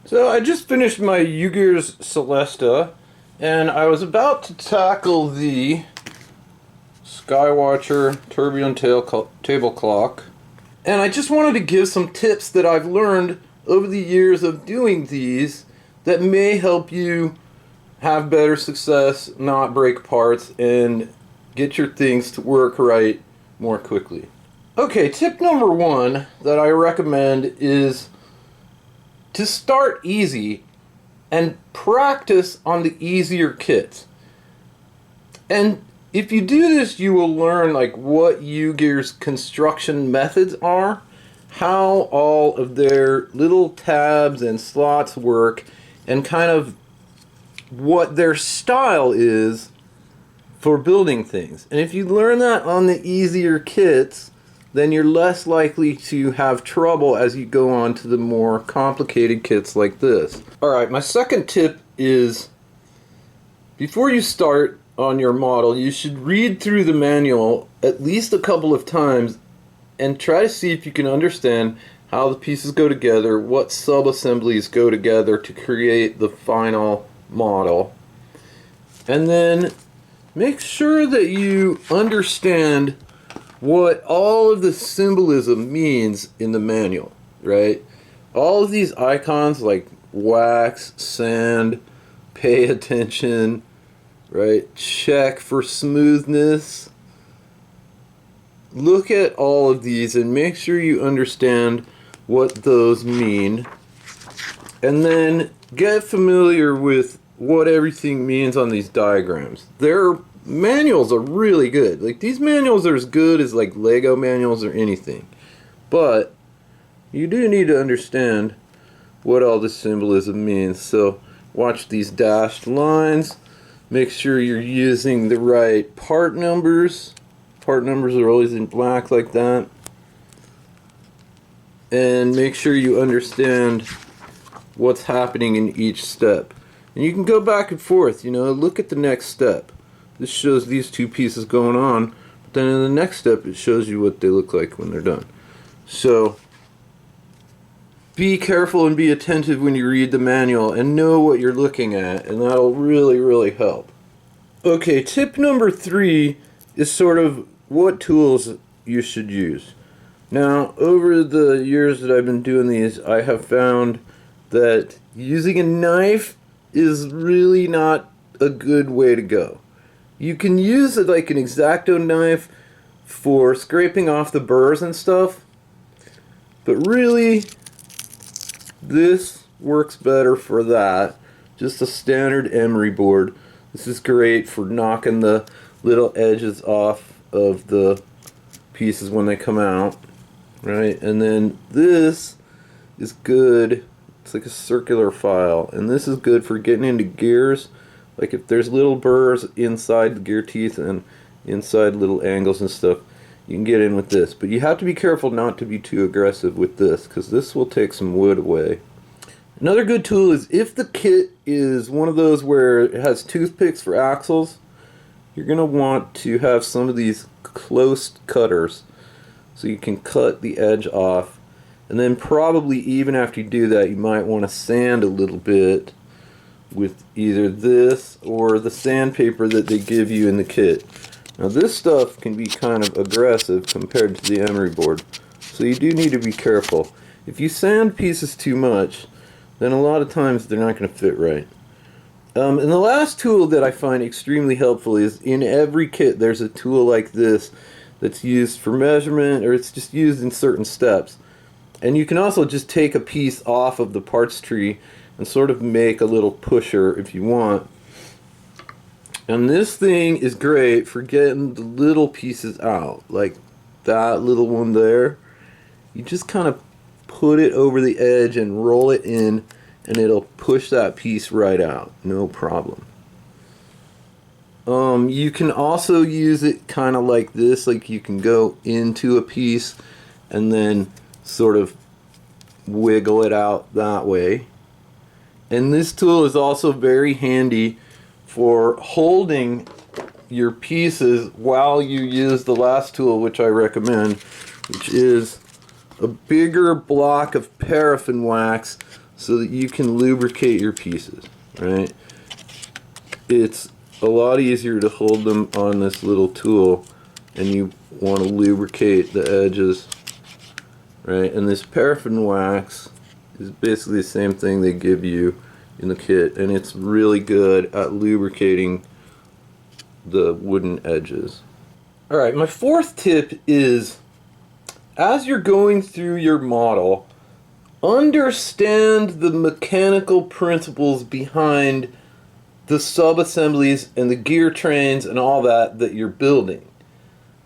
So I just finished my UGears Celesta, and I was about to tackle the Skywatcher Tourbillon table clock. And I just wanted to give some tips that I've learned over the years of doing these that may help you have better success, not break parts, and get your things to work right more quickly. Okay, tip number one that I recommend is to start easy and practice on the easier kits. And if you do this, you will learn like what UGears construction methods are, how all of their little tabs and slots work, and kind of what their style is for building things. And if you learn that on the easier kits, then you're less likely to have trouble as you go on to the more complicated kits like this. Alright, my second tip is before you start on your model, you should read through the manual at least a couple of times and try to see if you can understand how the pieces go together, what sub-assemblies go together to create the final model. And then make sure that you understand what all of the symbolism means in the manual, right? All of these icons like wax, sand, pay attention, right? Check for smoothness. Look at all of these and make sure you understand what those mean. And then get familiar with what everything means on these diagrams. Their manuals are really good. Like, these manuals are as good as like Lego manuals or anything. But you do need to understand what all this symbolism means. So watch these dashed lines. Make sure you're using the right part numbers. Part numbers are always in black like that. And make sure you understand what's happening in each step. And you can go back and forth, you know, look at the next step. This shows these two pieces going on, but then in the next step it shows you what they look like when they're done. So be careful and be attentive when you read the manual and know what you're looking at, and that'll really help. Okay, tip number 3 is sort of what tools you should use. Now, over the years that I've been doing these, I have found that using a knife is really not a good way to go. You can use it like an X-Acto knife for scraping off the burrs and stuff, but really this works better for that. Just a standard emery board. This is great for knocking the little edges off of the pieces when they come out, right? And then this is good. It's like a circular file, and this is good for getting into gears. Like if there's little burrs inside the gear teeth and inside little angles and stuff, you can get in with this. But you have to be careful not to be too aggressive with this, because this will take some wood away. Another good tool is if the kit is one of those where it has toothpicks for axles, you're going to want to have some of these close cutters so you can cut the edge off. And then probably even after you do that, you might want to sand a little bit with either this or the sandpaper that they give you in the kit. Now this stuff can be kind of aggressive compared to the emery board, so you do need to be careful. If you sand pieces too much, then a lot of times they're not going to fit right. And the last tool that I find extremely helpful is in every kit there's a tool like this that's used for measurement, or it's just used in certain steps. And you can also just take a piece off of the parts tree and sort of make a little pusher if you want. And this thing is great for getting the little pieces out, like that little one there. You just kind of put it over the edge and roll it in, and it'll push that piece right out, no problem. You can also use it kind of like this, like you can go into a piece and then sort of wiggle it out that way. And this tool is also very handy for holding your pieces while you use the last tool, which I recommend, which is a bigger block of paraffin wax so that you can lubricate your pieces, right? It's a lot easier to hold them on this little tool, and you want to lubricate the edges, right? And this paraffin wax is basically the same thing they give you in the kit, and it's really good at lubricating the wooden edges. Alright, my fourth tip is, as you're going through your model, understand the mechanical principles behind the sub-assemblies and the gear trains and all that you're building,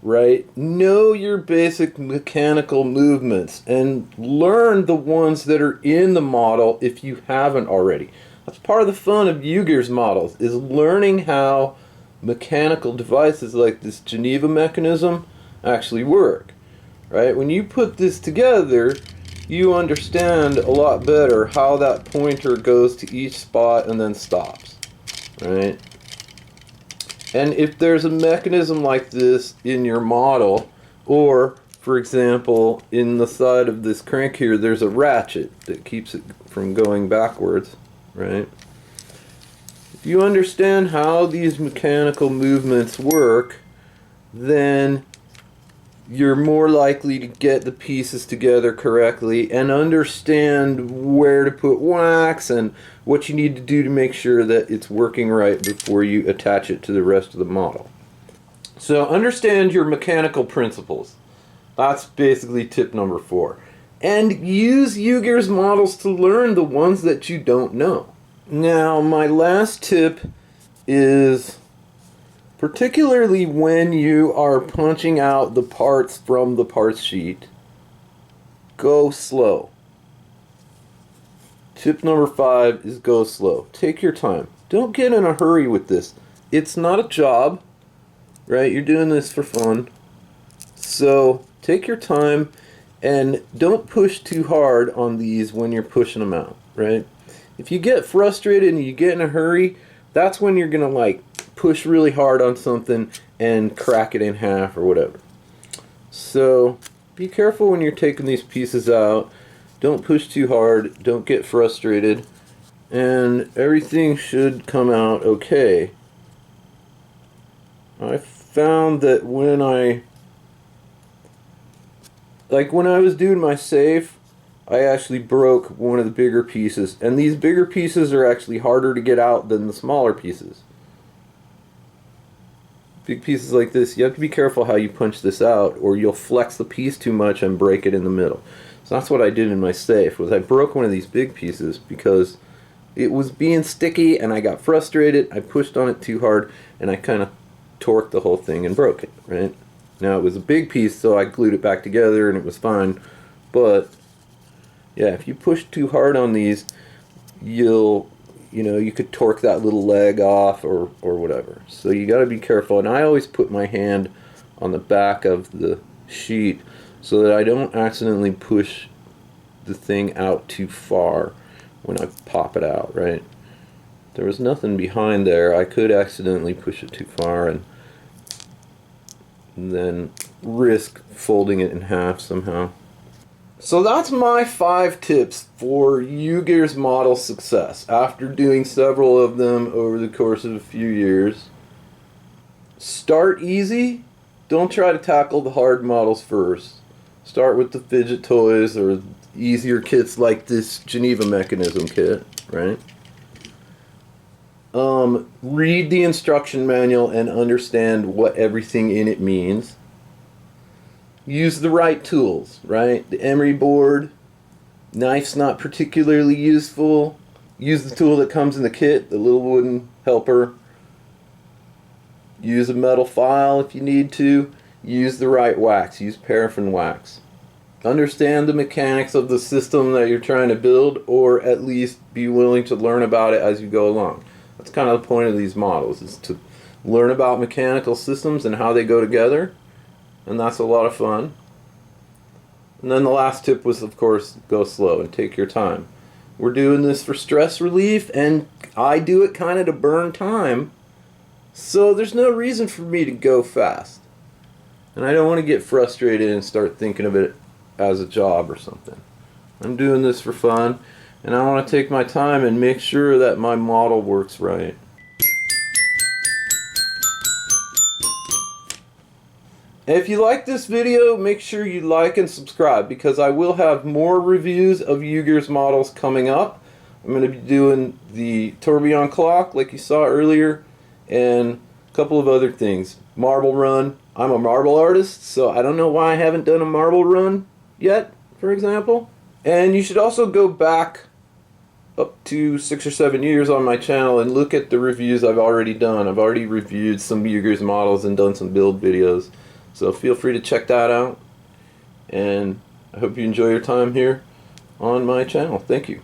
right? Know your basic mechanical movements and learn the ones that are in the model if you haven't already. That's part of the fun of UGears models, is learning how mechanical devices like this Geneva mechanism actually work, right? When you put this together, you understand a lot better how that pointer goes to each spot and then stops, right? And if there's a mechanism like this in your model, or for example in the side of this crank here there's a ratchet that keeps it from going backwards, right? If you understand how these mechanical movements work, then you're more likely to get the pieces together correctly and understand where to put wax and what you need to do to make sure that it's working right before you attach it to the rest of the model. So understand your mechanical principles. That's basically tip number 4. And use UGears models to learn the ones that you don't know. Now, my last tip is, particularly when you are punching out the parts from the parts sheet, go slow. Tip number 5 is go slow. Take your time. Don't get in a hurry with this. It's not a job, right? You're doing this for fun. So take your time and don't push too hard on these when you're pushing them out, right? If you get frustrated and you get in a hurry, that's when you're gonna like push really hard on something and crack it in half or whatever. So be careful when you're taking these pieces out. Don't push too hard, don't get frustrated, and everything should come out okay. I found that when I was doing my safe, I actually broke one of the bigger pieces, and these bigger pieces are actually harder to get out than the smaller pieces. Big pieces like this, you have to be careful how you punch this out, or you'll flex the piece too much and break it in the middle. So that's what I did in my safe, was I broke one of these big pieces because it was being sticky and I got frustrated. I pushed on it too hard and I kind of torqued the whole thing and broke it, right? Now it was a big piece, so I glued it back together and it was fine, but yeah, if you push too hard on these, you could torque that little leg off or whatever. So you got to be careful. And I always put my hand on the back of the sheet so that I don't accidentally push the thing out too far when I pop it out, right? There was nothing behind there. I could accidentally push it too far and then risk folding it in half somehow. So that's my 5 tips for UGears model success after doing several of them over the course of a few years. Start easy. Don't try to tackle the hard models first. Start with the fidget toys or easier kits like this Geneva mechanism kit, right? Read the instruction manual and understand what everything in it means. Use the right tools, right? The emery board, knife's not particularly useful. Use the tool that comes in the kit, the little wooden helper. Use a metal file if you need to. Use the right wax, use paraffin wax. Understand the mechanics of the system that you're trying to build, or at least be willing to learn about it as you go along. That's kind of the point of these models, is to learn about mechanical systems and how they go together. And that's a lot of fun. And then the last tip was, of course, go slow and take your time. We're doing this for stress relief, and I do it kind of to burn time. So there's no reason for me to go fast. And I don't want to get frustrated and start thinking of it as a job or something. I'm doing this for fun. and I want to take my time and make sure that my model works right. If you like this video, make sure you like and subscribe, because I will have more reviews of UGears models coming up. I'm going to be doing the tourbillon clock like you saw earlier, and a couple of other things. Marble run. I'm a marble artist, so I don't know why I haven't done a marble run yet, for example. And you should also go back up to 6 or 7 years on my channel and look at the reviews I've already done. I've already reviewed some UGears models and done some build videos. So feel free to check that out, and I hope you enjoy your time here on my channel. Thank you.